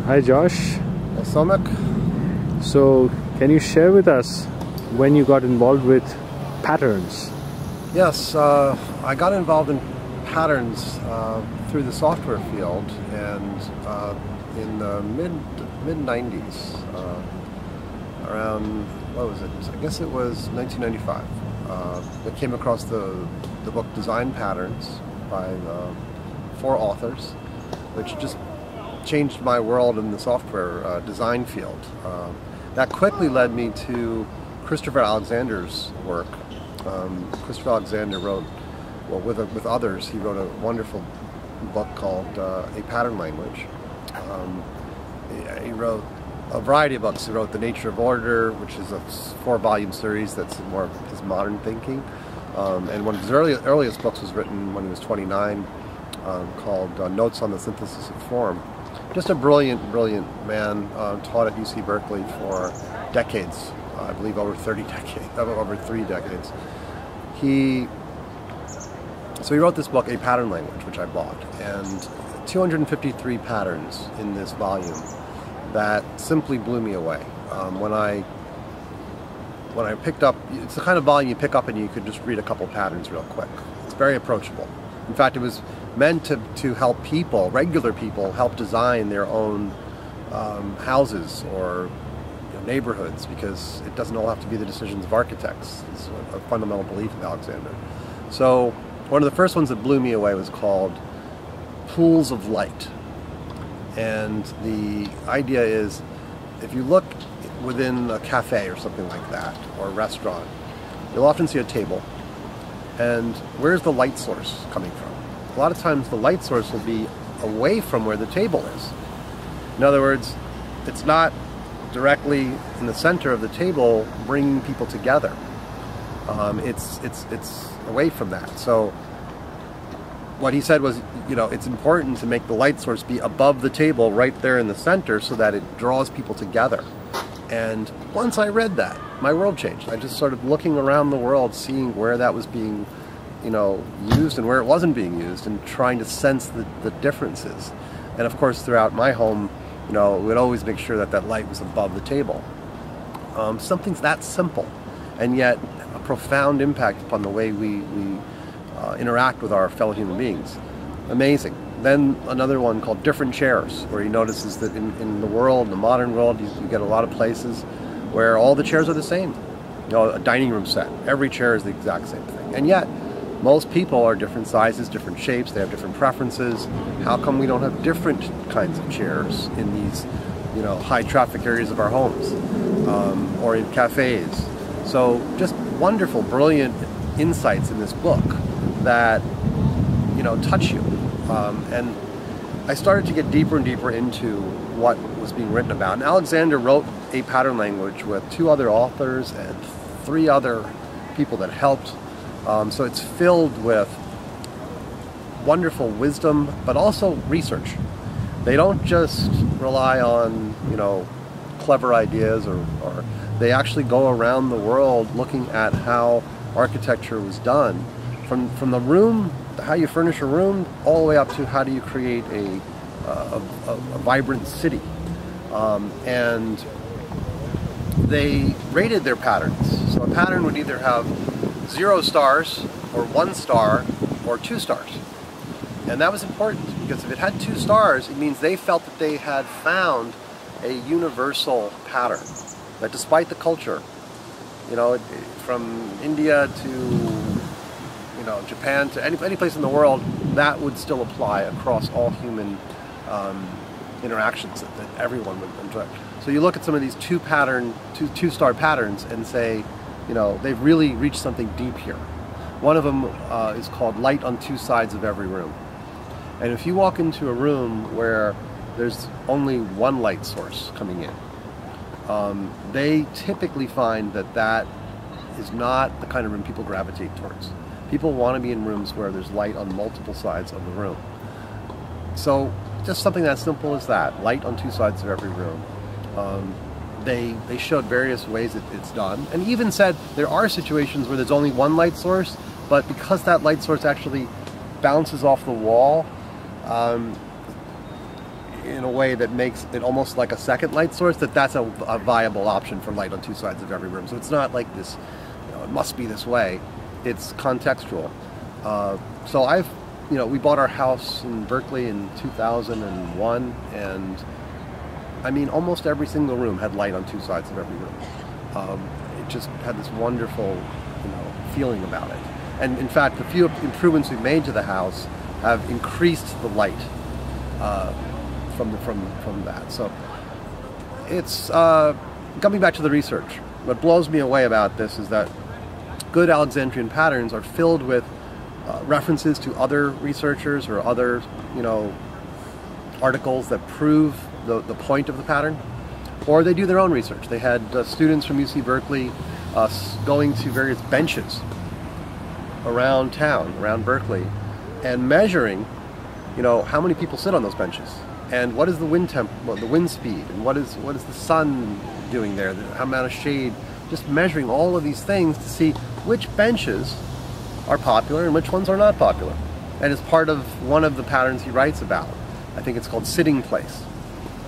Hi Josh. Hey Somek. So can you share with us when you got involved with patterns? Yes, I got involved in patterns through the software field, and in the mid 90s, around, what was it? I guess it was 1995. I came across the book Design Patterns by 4 authors, which just changed my world in the software design field. That quickly led me to Christopher Alexander's work. Christopher Alexander wrote, well, with others, he wrote a wonderful book called A Pattern Language. He wrote a variety of books. He wrote The Nature of Order, which is a 4-volume series that's more of his modern thinking. And one of his earliest books was written when he was 29, called Notes on the Synthesis of Form. Just a brilliant man, taught at UC Berkeley for decades, I believe over 3 decades. So he wrote this book, A Pattern Language, which I bought, and 253 patterns in this volume that simply blew me away. When I picked up, it's the kind of volume you pick up and you could just read a couple patterns real quick. It's very approachable. In fact, it was meant to help people, regular people, help design their own houses or neighborhoods, because it doesn't all have to be the decisions of architects. It's a fundamental belief of Alexander. So one of the first ones that blew me away was called Pools of Light. And the idea is, if you look within a cafe or something like that, or a restaurant, you'll often see a table. And where's the light source coming from? A lot of times the light source will be away from where the table is. In other words, it's not directly in the center of the table bringing people together. It's away from that. So what he said was, it's important to make the light source be above the table right there in the center so that it draws people together. And once I read that, my world changed. I just started looking around the world, seeing where that was being used and where it wasn't being used, and trying to sense the differences. And of course, throughout my home, we'd always make sure that light was above the table. Something's that simple, and yet a profound impact upon the way we interact with our fellow human beings. Amazing. Then another one called Different Chairs, where he notices that in the world, in the modern world, you get a lot of places where all the chairs are the same. A dining room set, every chair is the exact same thing. And yet, most people are different sizes, different shapes, they have different preferences. How come we don't have different kinds of chairs in these, high traffic areas of our homes, or in cafes? So just wonderful, brilliant insights in this book that, touch you. And I started to get deeper and deeper into what was being written about. And Alexander wrote A Pattern Language with 2 other authors and 3 other people that helped. So it's filled with wonderful wisdom, but also research. They don't just rely on, clever ideas, or they actually go around the world looking at how architecture was done, from the room, how you furnish a room, all the way up to how do you create a vibrant city. And they rated their patterns. So a pattern would either have 0 stars, or 1 star, or 2 stars. And that was important, because if it had 2 stars, it means they felt that they had found a universal pattern. That despite the culture, from India to Japan to any place in the world, that would still apply across all human interactions that everyone would enjoy. So you look at some of these 2-star patterns and say, they've really reached something deep here. One of them is called Light on 2 sides of every room. And if you walk into a room where there's only 1 light source coming in, they typically find that is not the kind of room people gravitate towards. People want to be in rooms where there's light on multiple sides of the room. So just something that simple as that, light on 2 sides of every room. They showed various ways that it's done, and even said there are situations where there's only 1 light source, but because that light source actually bounces off the wall, in a way that makes it almost like a second light source, that's a viable option for light on two sides of every room. So it's not like this, it must be this way. It's contextual. So we bought our house in Berkeley in 2001, and I mean, almost every single room had light on two sides of every room. It just had this wonderful, feeling about it. And in fact, the few improvements we've made to the house have increased the light from that. So it's coming back to the research. What blows me away about this is that good Alexandrian patterns are filled with references to other researchers or other, articles that prove the point of the pattern, or they do their own research. They had students from UC Berkeley going to various benches around town, around Berkeley, and measuring, how many people sit on those benches, and what is the wind the wind speed, and what is the sun doing there, how amount of shade, just measuring all of these things to see which benches are popular and which ones are not popular. And it's part of one of the patterns he writes about. I think it's called sitting place,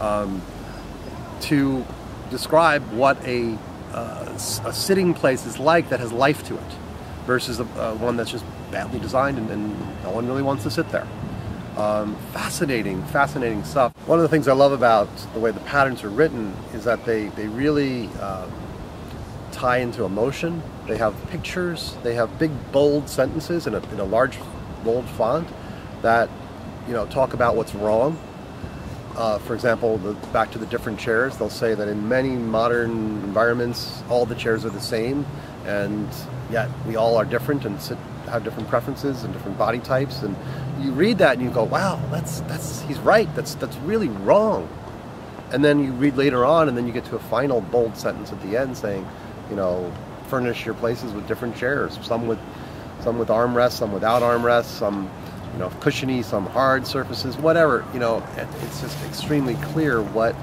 to describe what a sitting place is like that has life to it, versus one that's just badly designed and no one really wants to sit there. Fascinating stuff. One of the things I love about the way the patterns are written is that they really tie into emotion. They have pictures, they have big bold sentences in a large bold font that talk about what's wrong. For example, back to the different chairs, they'll say that in many modern environments all the chairs are the same, and yet we all are different and have different preferences and different body types. And you read that and you go, wow, he's right, that's really wrong. And then you read later on, and then you get to a final bold sentence at the end saying, furnish your places with different chairs, some with armrests, some without armrests, some cushiony, some hard surfaces, whatever. It's just extremely clear what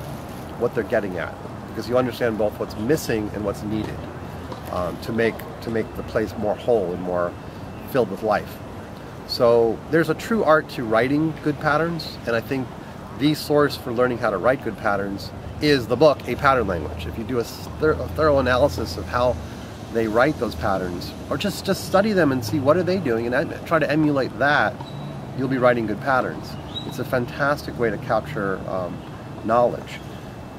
they're getting at, because you understand both what's missing and what's needed to make the place more whole and more filled with life. So there's a true art to writing good patterns, and I think the source for learning how to write good patterns is the book, A Pattern Language. If you do a thorough analysis of how they write those patterns, or just study them and see what are they doing and try to emulate that, you'll be writing good patterns. It's a fantastic way to capture knowledge.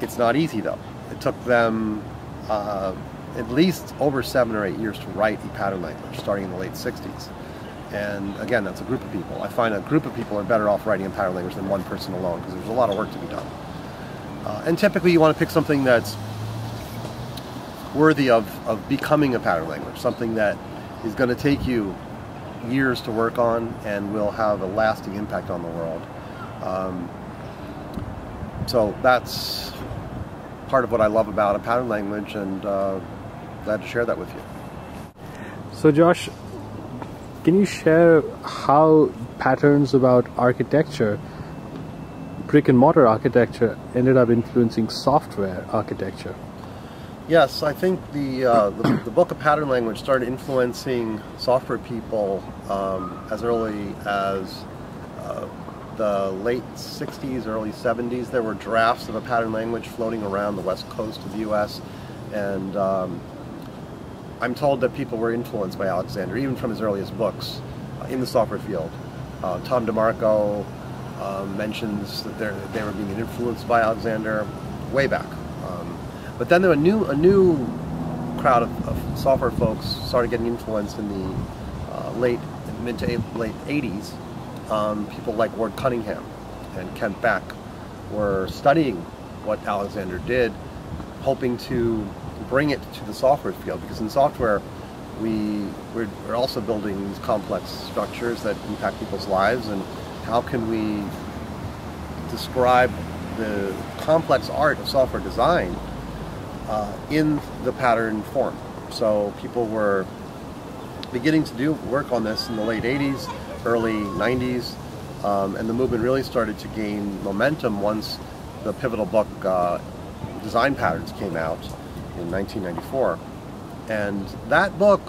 It's not easy though. It took them at least over 7 or 8 years to write A Pattern Language, starting in the late 60s. And again, that's a group of people. I find a group of people are better off writing a pattern language than one person alone, because there's a lot of work to be done. And typically you want to pick something that's worthy of becoming a pattern language, something that is going to take you years to work on and will have a lasting impact on the world. So that's part of what I love about a pattern language, and glad to share that with you. So Josh, can you share how patterns about architecture, brick and mortar architecture, ended up influencing software architecture? Yes, I think the book of pattern language started influencing software people as early as the late 60s, early 70s. There were drafts of a pattern language floating around the west coast of the US, and I'm told that people were influenced by Alexander, even from his earliest books in the software field. Tom DeMarco mentions that they were being influenced by Alexander way back. But then there were a new crowd of software folks started getting influenced in the mid to late 80s. People like Ward Cunningham and Kent Beck were studying what Alexander did, hoping to bring it to the software field, because in software we're also building these complex structures that impact people's lives, and how can we describe the complex art of software design in the pattern form. So people were beginning to do work on this in the late 80s, early 90s, and the movement really started to gain momentum once the pivotal book Design Patterns came out in 1994. And that book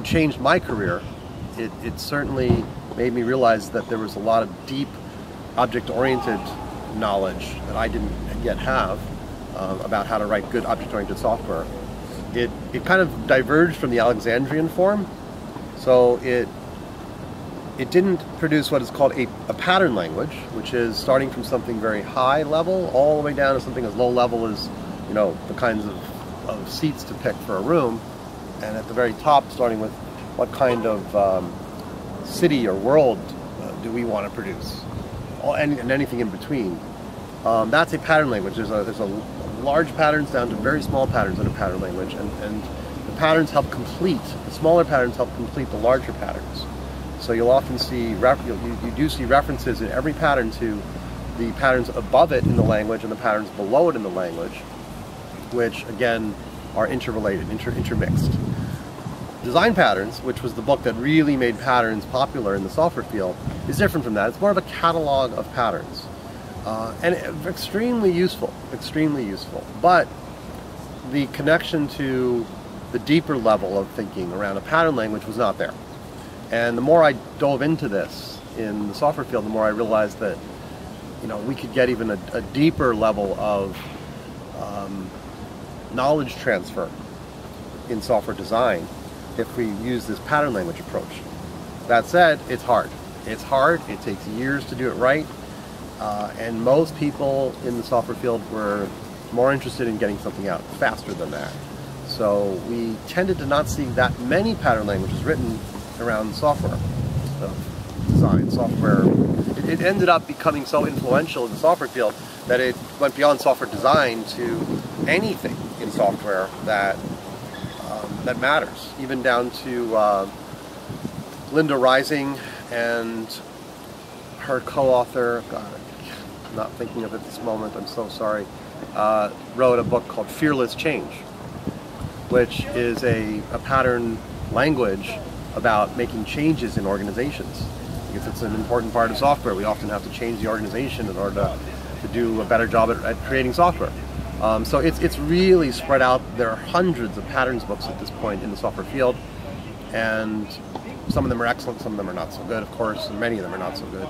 changed my career. It certainly made me realize that there was a lot of deep object-oriented knowledge that I didn't yet have about how to write good object-oriented software, it kind of diverged from the Alexandrian form. So it didn't produce what is called a pattern language, which is starting from something very high level all the way down to something as low level as, you know, the kinds of seats to pick for a room, and at the very top starting with what kind of city or world do we want to produce, and anything in between. That's a pattern language. There's a large patterns down to very small patterns in a pattern language, and the patterns help complete, the smaller patterns help complete the larger patterns. So you'll often see, you do see references in every pattern to the patterns above it in the language and the patterns below it in the language, which again are interrelated, intermixed. Design patterns, which was the book that really made patterns popular in the software field, is different from that. It's more of a catalog of patterns. And extremely useful, but the connection to the deeper level of thinking around a pattern language was not there. And the more I dove into this in the software field, the more I realized that, you know, we could get even a deeper level of knowledge transfer in software design if we use this pattern language approach. That said, it's hard. It's hard, it takes years to do it right, and most people in the software field were more interested in getting something out faster than that. So we tended to not see that many pattern languages written around software design, software. It ended up becoming so influential in the software field that it went beyond software design to anything in software that that matters, even down to Linda Rising and her co-author, God, I'm not thinking of it this moment, I'm so sorry, wrote a book called Fearless Change, which is a pattern language about making changes in organizations. Because it's an important part of software. We often have to change the organization in order to do a better job at creating software. So it's really spread out. There are hundreds of patterns books at this point in the software field, and some of them are excellent, some of them are not so good, of course, and many of them are not so good.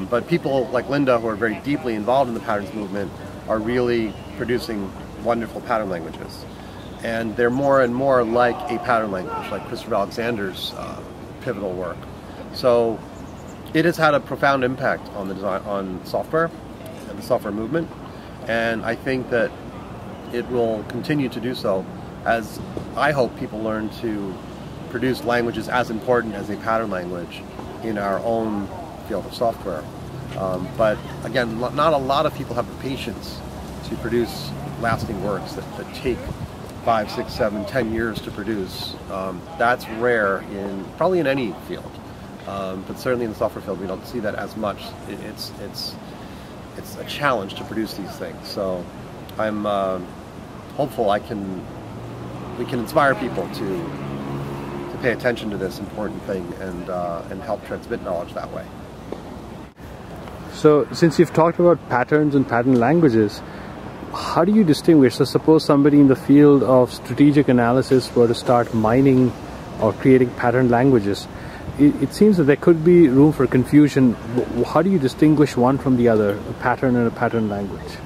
But people like Linda, who are very deeply involved in the patterns movement, are really producing wonderful pattern languages. And they're more and more like a pattern language, like Christopher Alexander's pivotal work. So it has had a profound impact on the design, on software and the software movement. And I think that it will continue to do so as I hope people learn to produce languages as important as a pattern language in our own field of software. But again, not a lot of people have the patience to produce lasting works that take 5, 6, 7, 10 years to produce. That's rare probably in any field, but certainly in the software field we don't see that as much. It's a challenge to produce these things. So I'm hopeful we can inspire people to pay attention to this important thing and help transmit knowledge that way. So since you've talked about patterns and pattern languages, how do you distinguish? So suppose somebody in the field of strategic analysis were to start mining or creating pattern languages. It seems that there could be room for confusion. How do you distinguish one from the other, a pattern and a pattern language?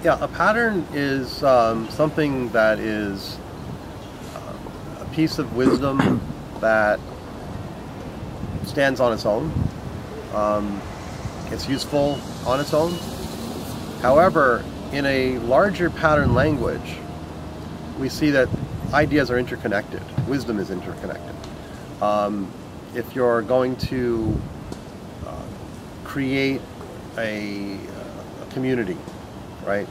Yeah, a pattern is something that is a piece of wisdom that stands on its own. It's useful on its own. However, in a larger pattern language, we see that ideas are interconnected. Wisdom is interconnected. If you're going to create a community, right?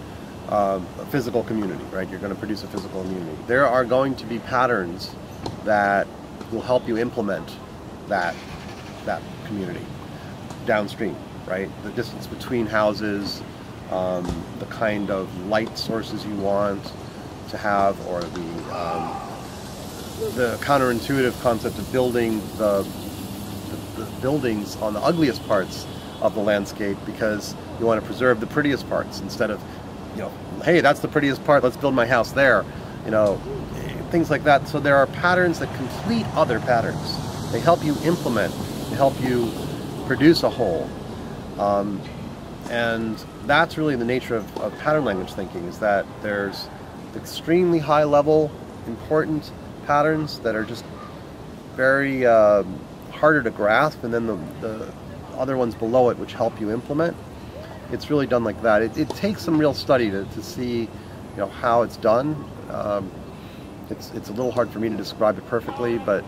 A physical community, right? You're going to produce a physical community. There are going to be patterns that will help you implement that community downstream, right? The distance between houses, the kind of light sources you want to have, or the counterintuitive concept of building the buildings on the ugliest parts of the landscape because you want to preserve the prettiest parts instead of, you know, hey, that's the prettiest part, let's build my house there, you know, things like that. So there are patterns that complete other patterns. They help you implement, they help you produce a whole. And that's really the nature of pattern language thinking, is that there's extremely high level, important patterns that are just very harder to grasp, and then the other ones below it which help you implement. It's really done like that. It takes some real study to see how it's done. It's a little hard for me to describe it perfectly, but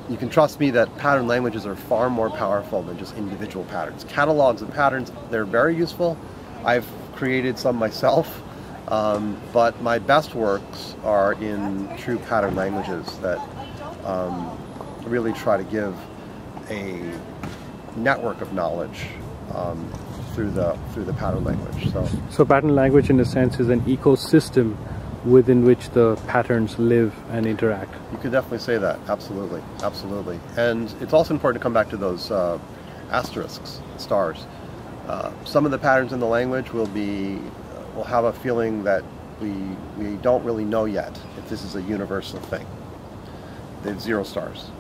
you can trust me that pattern languages are far more powerful than just individual patterns. Catalogs of patterns, they're very useful. I've created some myself, but my best works are in true pattern languages that really try to give a network of knowledge through the pattern language. So pattern language, in a sense, is an ecosystem within which the patterns live and interact. You could definitely say that. Absolutely, absolutely. And it's also important to come back to those asterisks, stars. Some of the patterns in the language will have a feeling that we don't really know yet if this is a universal thing. They have 0 stars.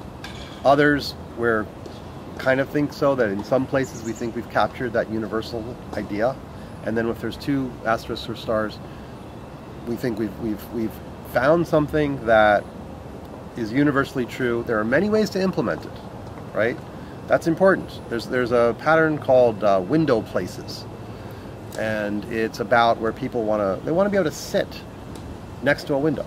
Others, we're kind of think so, that in some places we think we've captured that universal idea, and then if there's 2 asterisks or stars, we think we've found something that is universally true. There are many ways to implement it, right? That's important. There's a pattern called window places, and it's about where people want to be able to sit next to a window.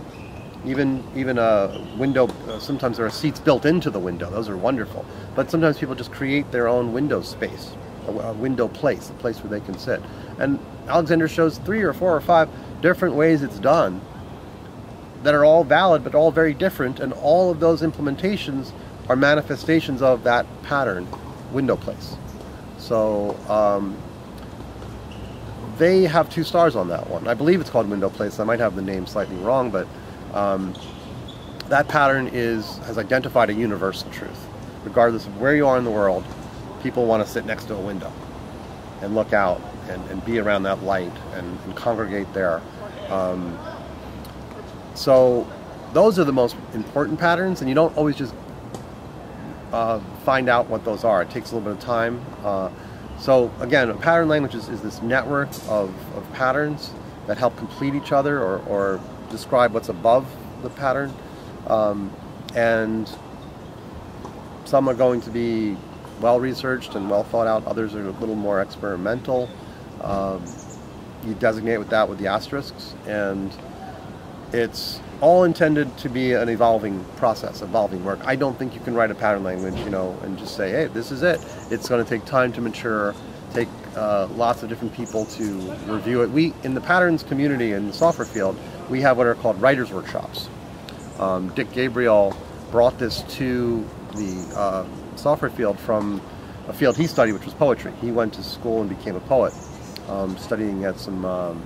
Even a window, sometimes there are seats built into the window. Those are wonderful. But sometimes people just create their own window space, a window place, a place where they can sit. And Alexander shows 3 or 4 or 5 different ways it's done that are all valid, but all very different. And all of those implementations are manifestations of that pattern, window place. So they have 2 stars on that one. I believe it's called window place. I might have the name slightly wrong, but that pattern has identified a universal truth. Regardless of where you are in the world, people want to sit next to a window and look out and be around that light and congregate there. So those are the most important patterns, and you don't always just find out what those are. It takes a little bit of time. So again, a pattern language is this network of patterns that help complete each other or describe what's above the pattern, and some are going to be well researched and well thought out. Others are a little more experimental. You designate with the asterisks, and it's all intended to be an evolving process, evolving work. I don't think you can write a pattern language, and just say, hey, this is it. It's going to take time to mature, take lots of different people to review it. We, in the patterns community in the software field, we have what are called writers' workshops. Dick Gabriel brought this to the software field from a field he studied, which was poetry. He went to school and became a poet, studying at some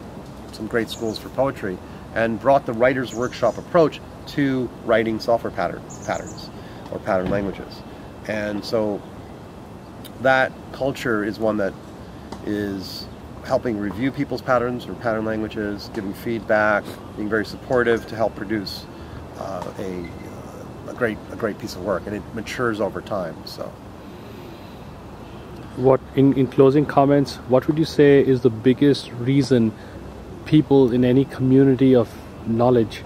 great schools for poetry, and brought the writer's workshop approach to writing software patterns or pattern languages. And so that culture is one that is helping review people's patterns or pattern languages, giving feedback, being very supportive to help produce a great piece of work, and it matures over time. So, what in closing comments, what would you say is the biggest reason people in any community of knowledge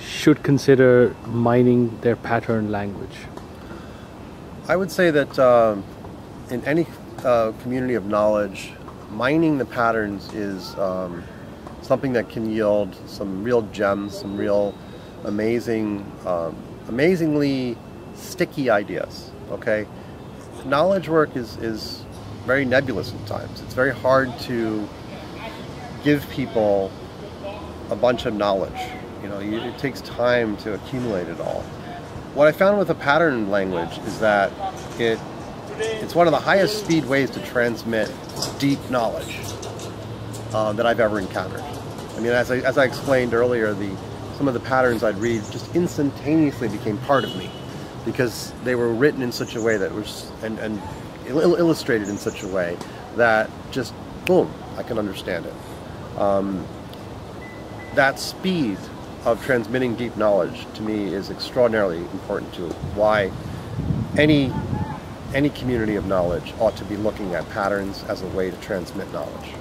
should consider mining their pattern language? I would say that in any community of knowledge, mining the patterns is something that can yield some real gems, some real amazingly sticky ideas. Okay, knowledge work is very nebulous at times. It's very hard to give people a bunch of knowledge. It takes time to accumulate it all. What I found with a pattern language is that it's one of the highest speed ways to transmit deep knowledge that I've ever encountered. I mean, as I explained earlier, some of the patterns I'd read just instantaneously became part of me, because they were written in such a way that was and illustrated in such a way that just boom, I can understand it. That speed of transmitting deep knowledge to me is extraordinarily important to why any any community of knowledge ought to be looking at patterns as a way to transmit knowledge.